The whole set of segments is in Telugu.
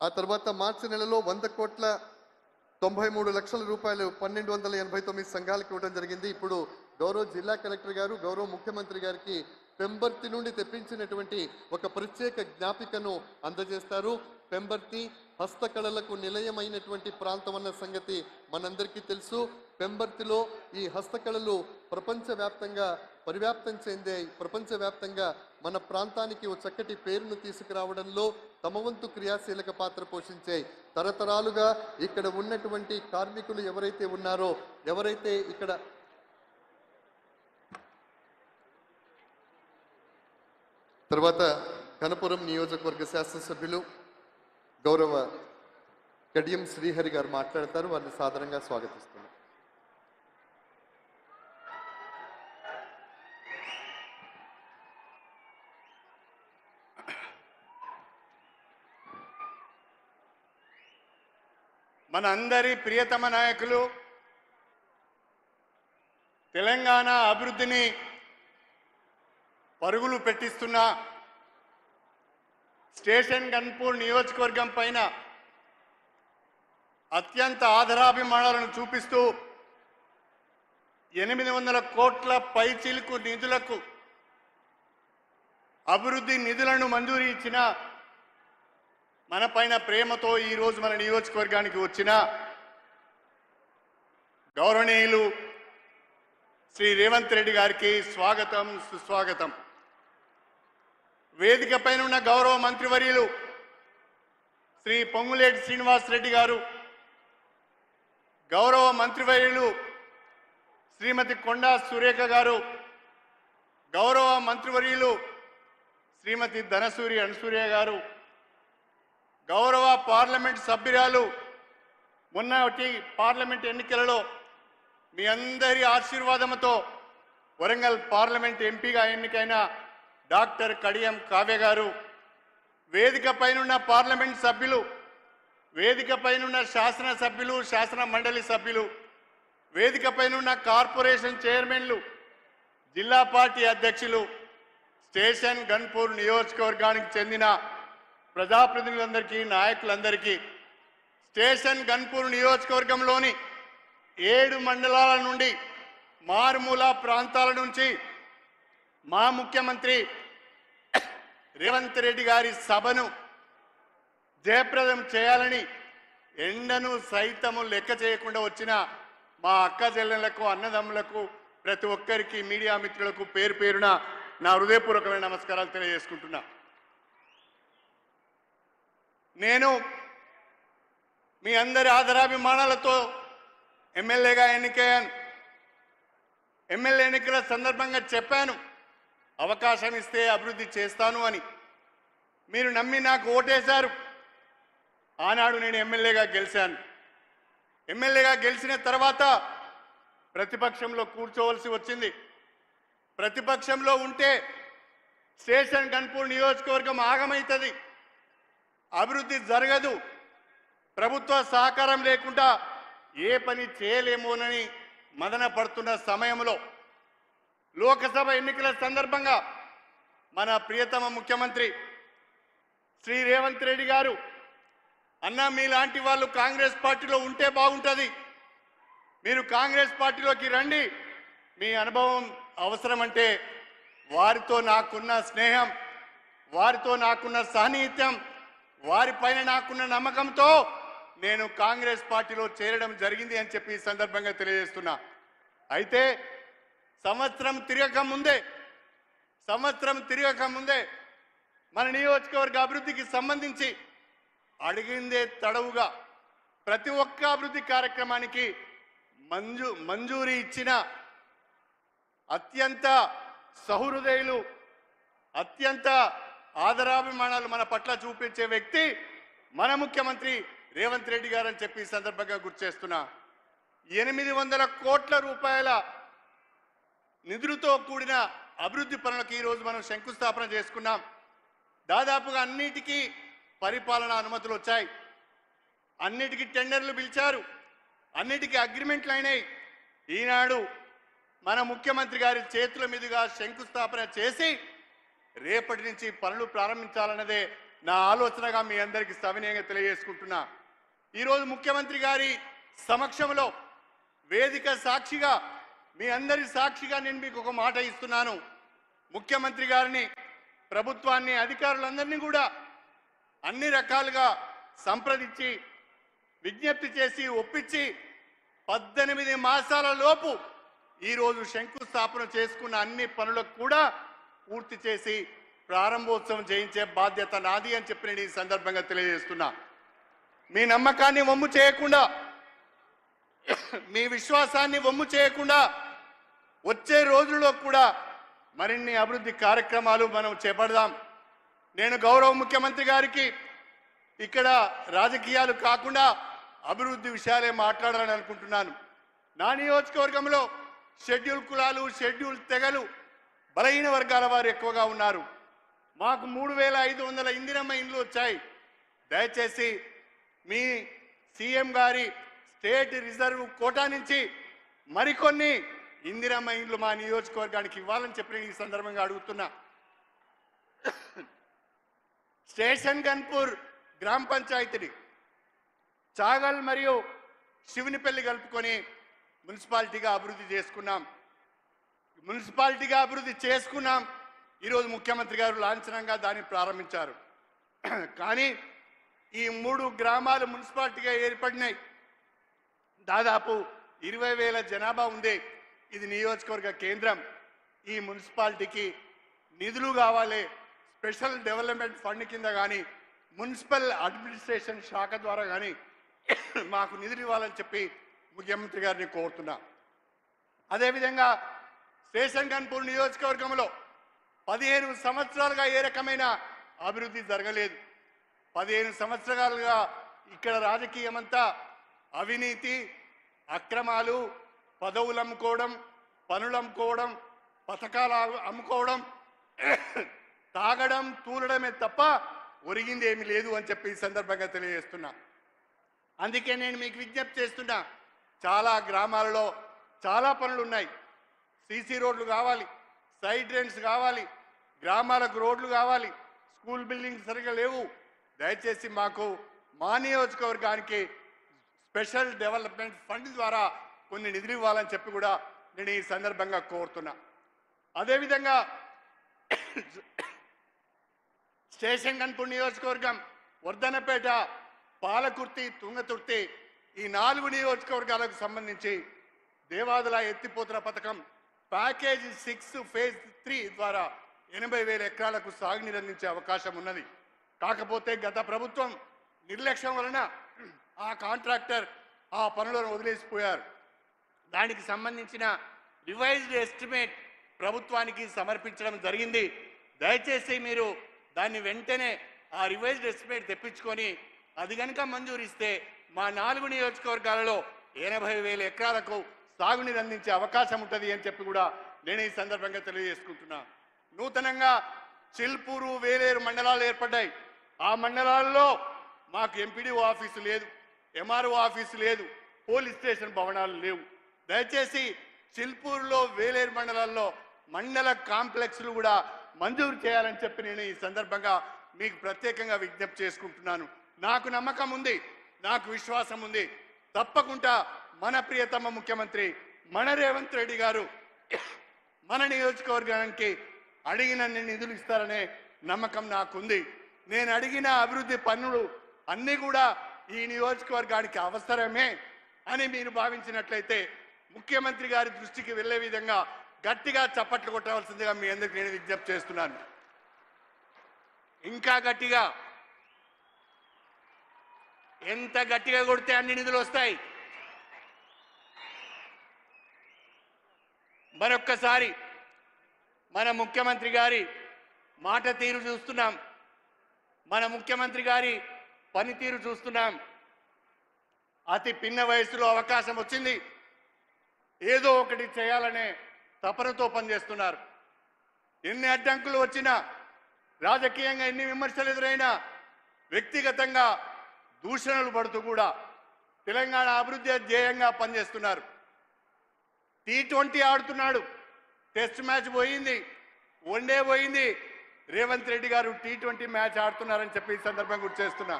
ఆ తర్వాత మార్చి నెలలో 100,93,00,000 రూపాయలు 1289 సంఘాలకు ఇవ్వడం జరిగింది. ఇప్పుడు గౌరవ జిల్లా కలెక్టర్ గారు గౌరవ ముఖ్యమంత్రి గారికి పెంబర్తి నుండి తెప్పించినటువంటి ఒక ప్రత్యేక జ్ఞాపికను అందజేస్తారు. పెంబర్తి హస్తకళలకు నిలయమైనటువంటి ప్రాంతం అన్న సంగతి మనందరికీ తెలుసు. పెంబర్తిలో ఈ హస్తకళలు ప్రపంచవ్యాప్తంగా పరివ్యాప్తం చెందాయి. ప్రపంచవ్యాప్తంగా మన ప్రాంతానికి ఒక చక్కటి పేరును తీసుకురావడంలో తమ వంతు క్రియాశీలక పాత్ర పోషించాయి. తరతరాలుగా ఇక్కడ ఉన్నటువంటి కార్మికులు ఎవరైతే ఉన్నారో, ఎవరైతే ఇక్కడ తర్వాత కనపురం నియోజకవర్గ శాసనసభ్యులు గౌరవ కడియం శ్రీహరి గారు మాట్లాడతారు. వారిని సాదరంగా స్వాగతిస్తున్నారు. మన అందరి ప్రియతమ నాయకులు తెలంగాణ అభివృద్ధిని పరుగులు పెట్టిస్తున్న స్టేషన్ గన్పూర్ నియోజకవర్గం పైన అత్యంత ఆదరాభిమానాలను చూపిస్తూ 800 కోట్ల పైచిలుకు నిధులకు అభివృద్ధి నిధులను మంజూరు ఇచ్చిన మన పైన ప్రేమతో ఈరోజు మన నియోజకవర్గానికి వచ్చిన గౌరవనీయులు శ్రీ రేవంత్ రెడ్డి గారికి స్వాగతం, సుస్వాగతం. వేదిక పైన ఉన్న గౌరవ మంత్రివర్యులు శ్రీ పొంగులేటి శ్రీనివాస్ రెడ్డి గారు, గౌరవ మంత్రివర్యులు శ్రీమతి కొండా సురేఖ గారు, గౌరవ మంత్రివర్యులు శ్రీమతి ధనసూరి అనసూయ గారు, గౌరవ పార్లమెంట్ సభ్యురాలు మొన్నటి పార్లమెంట్ ఎన్నికలలో మీ అందరి ఆశీర్వాదంతో వరంగల్ పార్లమెంట్ ఎంపీగా ఎన్నికైన డాక్టర్ కడియం కావ్య గారు, వేదిక పైనున్న పార్లమెంట్ సభ్యులు, వేదిక పైనున్న శాసనసభ్యులు, శాసన మండలి సభ్యులు, వేదిక పైనున్న కార్పొరేషన్ చైర్మన్లు, జిల్లా పార్టీ అధ్యక్షులు, స్టేషన్ గన్పూర్ నియోజకవర్గానికి చెందిన ప్రజాప్రతినిధులందరికీ, నాయకులందరికీ, స్టేషన్ గన్పూర్ నియోజకవర్గంలోని 7 మండలాల నుండి మారుమూల ప్రాంతాల నుంచి మా ముఖ్యమంత్రి రేవంత్ రెడ్డి గారి సభను జయప్రదం చేయాలని ఎండను సైతము లెక్క చేయకుండా వచ్చిన మా అక్క చెల్లెళ్లకు, అన్నదమ్ములకు, ప్రతి ఒక్కరికి, మీడియా మిత్రులకు పేరు పేరున నా హృదయపూర్వకమైన నమస్కారాలు తెలియజేసుకుంటున్నా. నేను మీ అందరి ఆదరాభిమానాలతో ఎమ్మెల్యేగా ఎన్నికయ్యాను. ఎమ్మెల్యే ఎన్నికల సందర్భంగా చెప్పాను, అవకాశం ఇస్తే అభివృద్ధి చేస్తాను అని. మీరు నమ్మి నాకు ఓటేశారు. ఆనాడు నేను ఎమ్మెల్యేగా గెలిచాను. ఎమ్మెల్యేగా గెలిచిన తర్వాత ప్రతిపక్షంలో కూర్చోవలసి వచ్చింది. ప్రతిపక్షంలో ఉంటే స్టేషన్ గన్పూర్ నియోజకవర్గం ఆగమవుతుంది, అభివృద్ధి జరగదు, ప్రభుత్వ సహకారం లేకుండా ఏ పని చేయలేమోనని మదన పడుతున్న సమయంలో లోకసభ ఎన్నికల సందర్భంగా మన ప్రియతమ ముఖ్యమంత్రి శ్రీ రేవంత్ రెడ్డి గారు, అన్న మీలాంటి వాళ్ళు కాంగ్రెస్ పార్టీలో ఉంటే బాగుంటుంది, మీరు కాంగ్రెస్ పార్టీలోకి రండి, మీ అనుభవం అవసరమంటే వారితో నాకున్న స్నేహం, వారితో నాకున్న సాన్నిహిత్యం, వారిపైన నాకున్న నమ్మకంతో నేను కాంగ్రెస్ పార్టీలో చేరడం జరిగింది అని చెప్పి ఈ సందర్భంగా తెలియజేస్తున్నా. అయితే సంవత్సరం తిరగక ముందే మన నియోజకవర్గ అభివృద్ధికి సంబంధించి అడిగిందే తడవుగా ప్రతి ఒక్క అభివృద్ధి కార్యక్రమానికి మంజూరీ ఇచ్చిన అత్యంత సహృదయులు, అత్యంత ఆదరాభిమానాలు మన పట్ల చూపించే వ్యక్తి మన ముఖ్యమంత్రి రేవంత్ రెడ్డి గారు అని చెప్పి ఈ సందర్భంగా గుర్తు చేస్తున్నా. 800 కోట్ల రూపాయల నిధులతో కూడిన అభివృద్ధి పనులకు ఈరోజు మనం శంకుస్థాపన చేసుకున్నాం. దాదాపుగా అన్నిటికీ పరిపాలన అనుమతులు వచ్చాయి, అన్నిటికీ టెండర్లు పిలిచారు, అన్నిటికీ అగ్రిమెంట్లు అయినాయి. ఈనాడు మన ముఖ్యమంత్రి గారి చేతుల మీదుగా శంకుస్థాపన చేసి రేపటి నుంచి పనులు ప్రారంభించాలన్నదే నా ఆలోచనగా మీ అందరికీ సవినయంగా తెలియజేసుకుంటున్నా. ఈరోజు ముఖ్యమంత్రి గారి సమక్షంలో వేదిక సాక్షిగా మీ అందరి సాక్షిగా నేను మీకు ఒక మాట ఇస్తున్నాను. ముఖ్యమంత్రి గారిని, ప్రభుత్వాన్ని, అధికారులందరినీ కూడా అన్ని రకాలుగా సంప్రదించి విజ్ఞప్తి చేసి ఒప్పించి 18 మాసాల లోపు ఈరోజు శంకుస్థాపన చేసుకున్న అన్ని పనులకు కూడా పూర్తి చేసి ప్రారంభోత్సవం చేయించే బాధ్యత నాది అని చెప్పి నేను ఈ సందర్భంగా తెలియజేస్తున్నా. మీ నమ్మకాన్ని వమ్ము చేయకుండా, మీ విశ్వాసాన్ని వమ్ము చేయకుండా వచ్చే రోజుల్లో కూడా మరిన్ని అభివృద్ధి కార్యక్రమాలు మనం చేపడదాం. నేను గౌరవ ముఖ్యమంత్రి గారికి ఇక్కడ రాజకీయాలు కాకుండా అభివృద్ధి విషయాలే మాట్లాడాలని అనుకుంటున్నాను. నా నియోజకవర్గంలో షెడ్యూల్ కులాలు, షెడ్యూల్ తెగలు, బలహీన వర్గాల వారు ఎక్కువగా ఉన్నారు. మాకు 3500 ఇందిరమ్మ ఇండ్లు వచ్చాయి. దయచేసి మీ సీఎం గారి స్టేట్ రిజర్వ్ కోటా నుంచి మరికొన్ని ఇందిరమ్మ ఇండ్లు మా నియోజకవర్గానికి ఇవ్వాలని చెప్పి ఈ సందర్భంగా అడుగుతున్నా. స్టేషన్ గన్పూర్ గ్రామ పంచాయతీని చాగల్ మరియు శివునిపల్లి కలుపుకొని మున్సిపాలిటీగా అభివృద్ధి చేసుకున్నాం. ఈరోజు ముఖ్యమంత్రి గారు లాంఛనంగా దాన్ని ప్రారంభించారు. కానీ ఈ 3 గ్రామాలు మున్సిపాలిటీగా ఏర్పడినాయి. దాదాపు 20,000 జనాభా ఉంది. ఇది నియోజకవర్గ కేంద్రం. ఈ మున్సిపాలిటీకి నిధులు కావాలి. స్పెషల్ డెవలప్మెంట్ ఫండ్ కింద కానీ, మున్సిపల్ అడ్మినిస్ట్రేషన్ శాఖ ద్వారా కానీ మాకు నిధులు ఇవ్వాలని చెప్పి ముఖ్యమంత్రి గారిని కోరుతున్నా. అదేవిధంగా స్టేషన్ గన్పూర్ నియోజకవర్గంలో 15 సంవత్సరాలుగా ఏ రకమైన అభివృద్ధి జరగలేదు. 15 సంవత్సరాలుగా ఇక్కడ రాజకీయం అంతా అవినీతి, అక్రమాలు, పదవులు అమ్ముకోవడం, పనులు అమ్ముకోవడం, పథకాలు అమ్ముకోవడం, తాగడం, తూలడమే తప్ప ఒరిగింది ఏమీ లేదు అని చెప్పి ఈ సందర్భంగా తెలియజేస్తున్నా. అందుకే నేను మీకు విజ్ఞప్తి చేస్తున్నా. చాలా గ్రామాలలో చాలా పనులు ఉన్నాయి. సీసీ రోడ్లు కావాలి, సైడ్ డ్రైన్స్ కావాలి, గ్రామాలకు రోడ్లు కావాలి, స్కూల్ బిల్డింగ్స్ సరిగా లేవు. దయచేసి మాకు మా నియోజకవర్గానికి స్పెషల్ డెవలప్మెంట్ ఫండ్ ద్వారా కొన్ని నిధులు ఇవ్వాలని చెప్పి కూడా నేను ఈ సందర్భంగా కోరుతున్నా. అదేవిధంగా స్టేషన్ గన్పూర్ నియోజకవర్గం, వర్ధనపేట, పాలకుర్తి, తుంగతుర్తి ఈ 4 నియోజకవర్గాలకు సంబంధించి దేవాదుల ఎత్తిపోతల పథకం ప్యాకేజ్ 6 ఫేజ్ 3 ద్వారా 80,000 ఎకరాలకు సాగునీరు అందించే అవకాశం ఉన్నది. కాకపోతే గత ప్రభుత్వం నిర్లక్ష్యం వలన ఆ కాంట్రాక్టర్ ఆ పనులను వదిలేసిపోయారు. దానికి సంబంధించిన రివైజ్డ్ ఎస్టిమేట్ ప్రభుత్వానికి సమర్పించడం జరిగింది. దయచేసి మీరు దాన్ని వెంటనే ఆ రివైజ్డ్ ఎస్టిమేట్ తెప్పించుకొని అది కనుక మంజూరిస్తే మా 4 నియోజకవర్గాలలో 80,000 ఎకరాలకు సాగునీరు అందించే అవకాశం ఉంటుంది అని చెప్పి కూడా నేను ఈ సందర్భంగా తెలియజేసుకుంటున్నా. నూతనంగా చిల్పూరు, వేలేరు మండలాలు ఏర్పడ్డాయి. ఆ మండలాల్లో మాకు ఎంపీడీఓ ఆఫీసు లేదు, ఎంఆర్ఓ ఆఫీసు లేదు, పోలీస్ స్టేషన్ భవనాలు లేవు. దయచేసి చిల్పూరులో, వేలేరు మండలాల్లో మండల కాంప్లెక్స్లు కూడా మంజూరు చేయాలని చెప్పి నేను ఈ సందర్భంగా మీకు ప్రత్యేకంగా విజ్ఞప్తి చేసుకుంటున్నాను. నాకు నమ్మకం ఉంది, నాకు విశ్వాసం ఉంది. తప్పకుండా మన ప్రియతమ ముఖ్యమంత్రి మన రేవంత్ రెడ్డి గారు మన నియోజకవర్గానికి అడిగిన నిధులు ఇస్తారనే నమ్మకం నాకుంది. నేను అడిగిన అభివృద్ధి పనులు అన్నీ కూడా ఈ నియోజకవర్గానికి అవసరమే అని మీరు భావించినట్లయితే ముఖ్యమంత్రి గారి దృష్టికి వెళ్ళే విధంగా గట్టిగా చప్పట్లు కొట్టవలసిందిగా మీ అందరికీ నేను విజ్ఞప్తి చేస్తున్నాను. ఇంకా గట్టిగా, ఎంత గట్టిగా కొడితే అన్ని నిధులు వస్తాయి. మరొక్కసారి మన ముఖ్యమంత్రి గారి మాట తీరు చూస్తున్నాం, మన ముఖ్యమంత్రి గారి పనితీరు చూస్తున్నాం. అతి పిన్న వయసులో అవకాశం వచ్చింది, ఏదో ఒకటి చేయాలనే తపనతో పనిచేస్తున్నారు. ఎన్ని అడ్డంకులు వచ్చినా, రాజకీయంగా ఎన్ని విమర్శలు ఎదురైనా, వ్యక్తిగతంగా దూషణలు పడుతూ కూడా తెలంగాణ అభివృద్ధి ధ్యేయంగా పనిచేస్తున్నారు. T20 ఆడుతున్నాడు, టెస్ట్ మ్యాచ్ పోయింది, వన్డే పోయింది, రేవంత్ రెడ్డి గారు T20 మ్యాచ్ ఆడుతున్నారని చెప్పి ఈ సందర్భంగా గుర్తు చేస్తున్నా.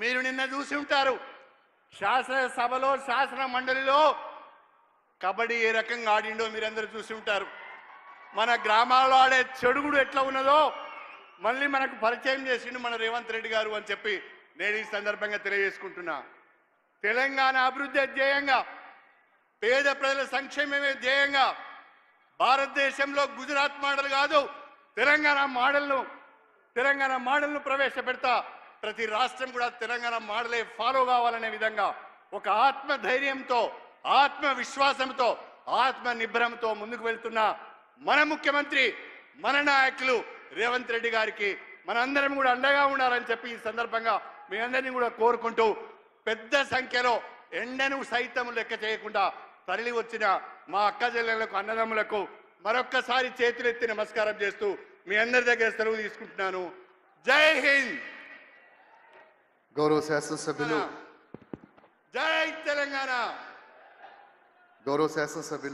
మీరు నిన్న చూసి ఉంటారు శాసనసభలో శాసన మండలిలో కబడ్డీ ఏ రకంగా ఆడిండో మీరందరూ చూసి ఉంటారు. మన గ్రామాల్లో ఆడే చెడుగుడు ఎట్లా ఉన్నదో మళ్ళీ మనకు పరిచయం చేసిండు మన రేవంత్ రెడ్డి గారు అని చెప్పి నేను ఈ సందర్భంగా తెలియజేసుకుంటున్నా. తెలంగాణ అభివృద్ధి ధ్యేయంగా, పేద ప్రజల సంక్షేమమే ధ్యేయంగా భారతదేశంలో గుజరాత్ మోడల్ కాదు తెలంగాణ మోడల్ను ప్రవేశపెడతా. ప్రతి రాష్ట్రం కూడా తెలంగాణ మోడలే ఫాలో కావాలనే విధంగా ఒక ఆత్మధైర్యంతో, ఆత్మవిశ్వాసంతో, ఆత్మ నిబ్రంతో ముందుకు వెళ్తున్న మన ముఖ్యమంత్రి, మన నాయకులు రేవంత్ రెడ్డి గారికి మనందరం కూడా అండగా ఉండాలని చెప్పి ఈ సందర్భంగా మీ అందరినీ కూడా కోరుకుంటూ, పెద్ద సంఖ్యలో ఎండను సైతం లెక్క చేయకుండా తరలి వచ్చిన మా అక్క చెల్లెళ్లకు, అన్నదమ్ములకు మరొక్కసారి చేతులెత్తి నమస్కారం చేస్తూ మీ అందరి దగ్గర సెలవు తీసుకుంటున్నాను. జై హింద్. గౌరవ శాసనసభ్యులు జై తెలంగాణ. గౌరవ శాసనసభ్యులు